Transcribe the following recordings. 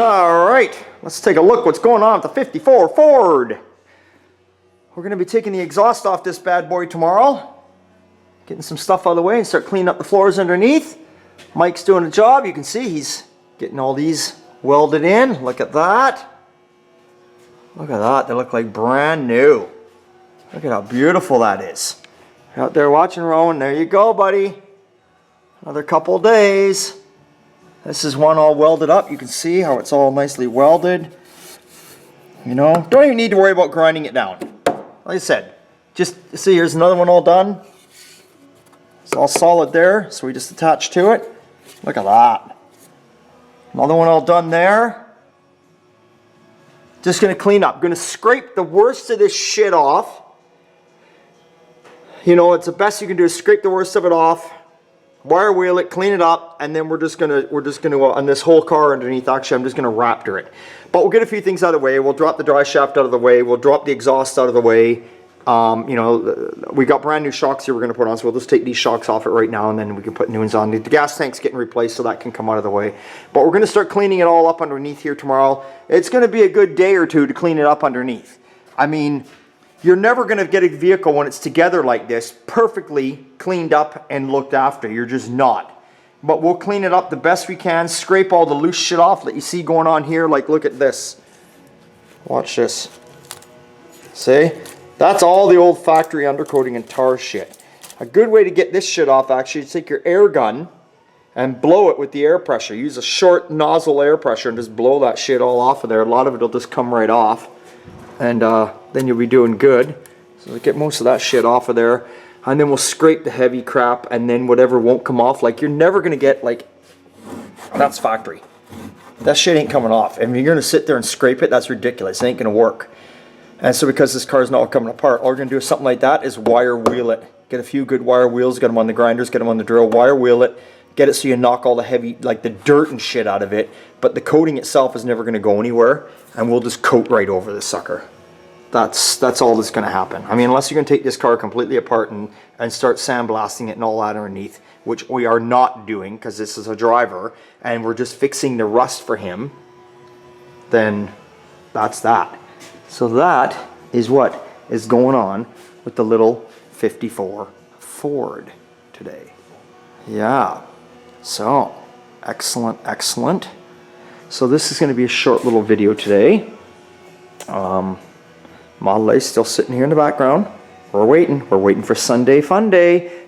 All right, let's take a look what's going on with the 54 Ford. We're going to be taking the exhaust off this bad boy tomorrow, getting some stuff out of the way and start cleaning up the floors underneath. Mike's doing a job. You can see he's getting all these welded in. Look at that. Look at that. They look like brand new. Look at how beautiful that is. You're out there watching, Rowan. There you go, buddy. Another couple days. This is one all welded up. You can see how it's all nicely welded. You know, don't even need to worry about grinding it down. Like I said, just see, here's another one all done. It's all solid there, so we just attach to it. Look at that. Another one all done there. Just going to clean up. Going to scrape the worst of this shit off. You know, it's the best you can do is scrape the worst of it off. Wire wheel it, clean it up, and then we're just gonna on this whole car underneath. Actually, I'm just gonna Raptor it. But we'll get a few things out of the way. We'll drop the dry shaft out of the way. We'll drop the exhaust out of the way. You know, we got brand new shocks here we're gonna put on, so we'll just take these shocks off it right now, and then we can put new ones on. The gas tank's getting replaced, so that can come out of the way. But we're gonna start cleaning it all up underneath here tomorrow. It's gonna be a good day or two to clean it up underneath. I mean, you're never going to get a vehicle when it's together like this perfectly cleaned up and looked after. You're just not. But we'll clean it up the best we can, scrape all the loose shit off that you see going on here. Like, look at this. Watch this. See? That's all the old factory undercoating and tar shit. A good way to get this shit off, actually, is take your air gun and blow it with the air pressure. Use a short nozzle air pressure and just blow that shit all off of there. A lot of it will just come right off. And then you'll be doing good. So we'll get most of that shit off of there, and then we'll scrape the heavy crap, and then whatever won't come off. Like, you're never gonna get, like, that's factory. That shit ain't coming off. I mean, you're gonna sit there and scrape it, that's ridiculous. It ain't gonna work. And so because this car's not coming apart, all we're gonna do is something like that is wire wheel it. Get a few good wire wheels, get them on the grinders, get them on the drill, wire wheel it, get it so you knock all the heavy, like the dirt and shit out of it, but the coating itself is never gonna go anywhere, and we'll just coat right over this sucker. That's all that's going to happen. I mean, unless you're going to take this car completely apart and start sandblasting it and all that underneath, which we are not doing because this is a driver and we're just fixing the rust for him, then that's that. So that is what is going on with the little 54 Ford today. Yeah. So, excellent, excellent. So this is going to be a short little video today. Model A still sitting here in the background. We're waiting for Sunday Fun Day.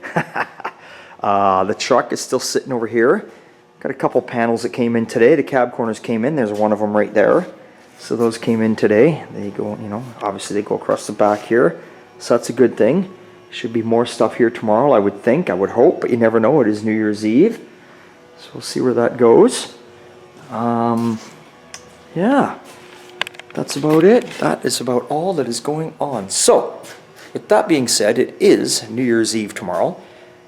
The truck is still sitting over here. Got a couple panels that came in today. The cab corners came in. There's one of them right there. So those came in today. They go, you know, obviously they go across the back here. So that's a good thing. Should be more stuff here tomorrow, I would think, I would hope, but you never know. It is New Year's Eve. So we'll see where that goes. Yeah. That's about it. That is about all that is going on. So, with that being said, it is New Year's Eve tomorrow.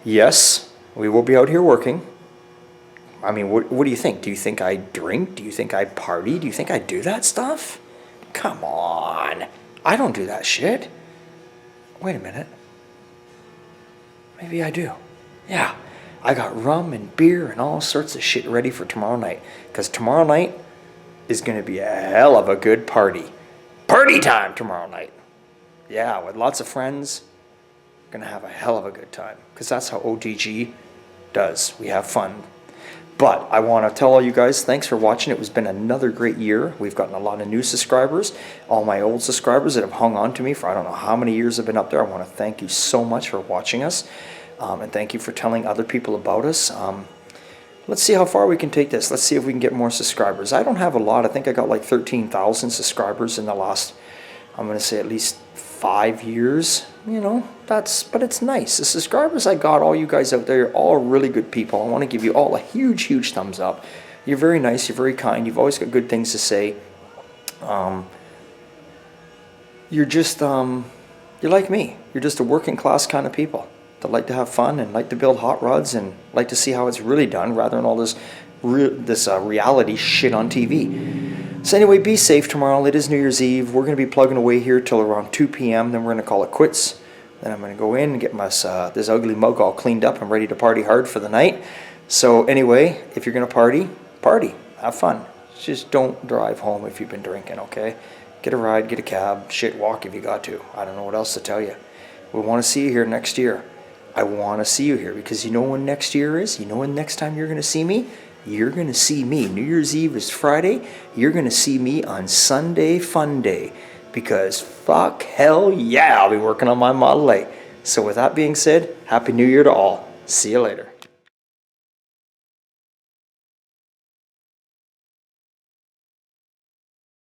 Yes, we will be out here working. I mean, what do you think? Do you think I drink? Do you think I party? Do you think I do that stuff? Come on. I don't do that shit. Wait a minute. Maybe I do. Yeah. I got rum and beer and all sorts of shit ready for tomorrow night. Because tomorrow night is going to be a hell of a good party. Party time tomorrow night. Yeah, with lots of friends. Going to have a hell of a good time. Because that's how OTG does. We have fun. But I want to tell all you guys, thanks for watching. It's been another great year. We've gotten a lot of new subscribers. All my old subscribers that have hung on to me for I don't know how many years have been up there. I want to thank you so much for watching us. And thank you for telling other people about us. Let's see how far we can take this. Let's see if we can get more subscribers. I don't have a lot. I think I got like 13,000 subscribers in the last, I'm going to say at least 5 years. You know, but it's nice. The subscribers I got, all you guys out there, you're all really good people. I want to give you all a huge, huge thumbs up. You're very nice. You're very kind. You've always got good things to say. You're just, you're like me. You're just a working class kind of people that like to have fun and like to build hot rods and like to see how it's really done rather than all this reality shit on TV. So anyway, be safe tomorrow. It is New Year's Eve. We're going to be plugging away here till around 2 p.m. Then we're going to call it quits. Then I'm going to go in and get my this ugly mug all cleaned up. I'm ready to party hard for the night. So anyway, if you're going to party, party. Have fun. Just don't drive home if you've been drinking, okay? Get a ride, get a cab, shit, walk if you got to. I don't know what else to tell you. We want to see you here next year. I want to see you here because you know when next year is? You know when next time you're going to see me? You're going to see me. New Year's Eve is Friday. You're going to see me on Sunday Fun Day because fuck, hell yeah, I'll be working on my Model A. So with that being said, Happy New Year to all. See you later.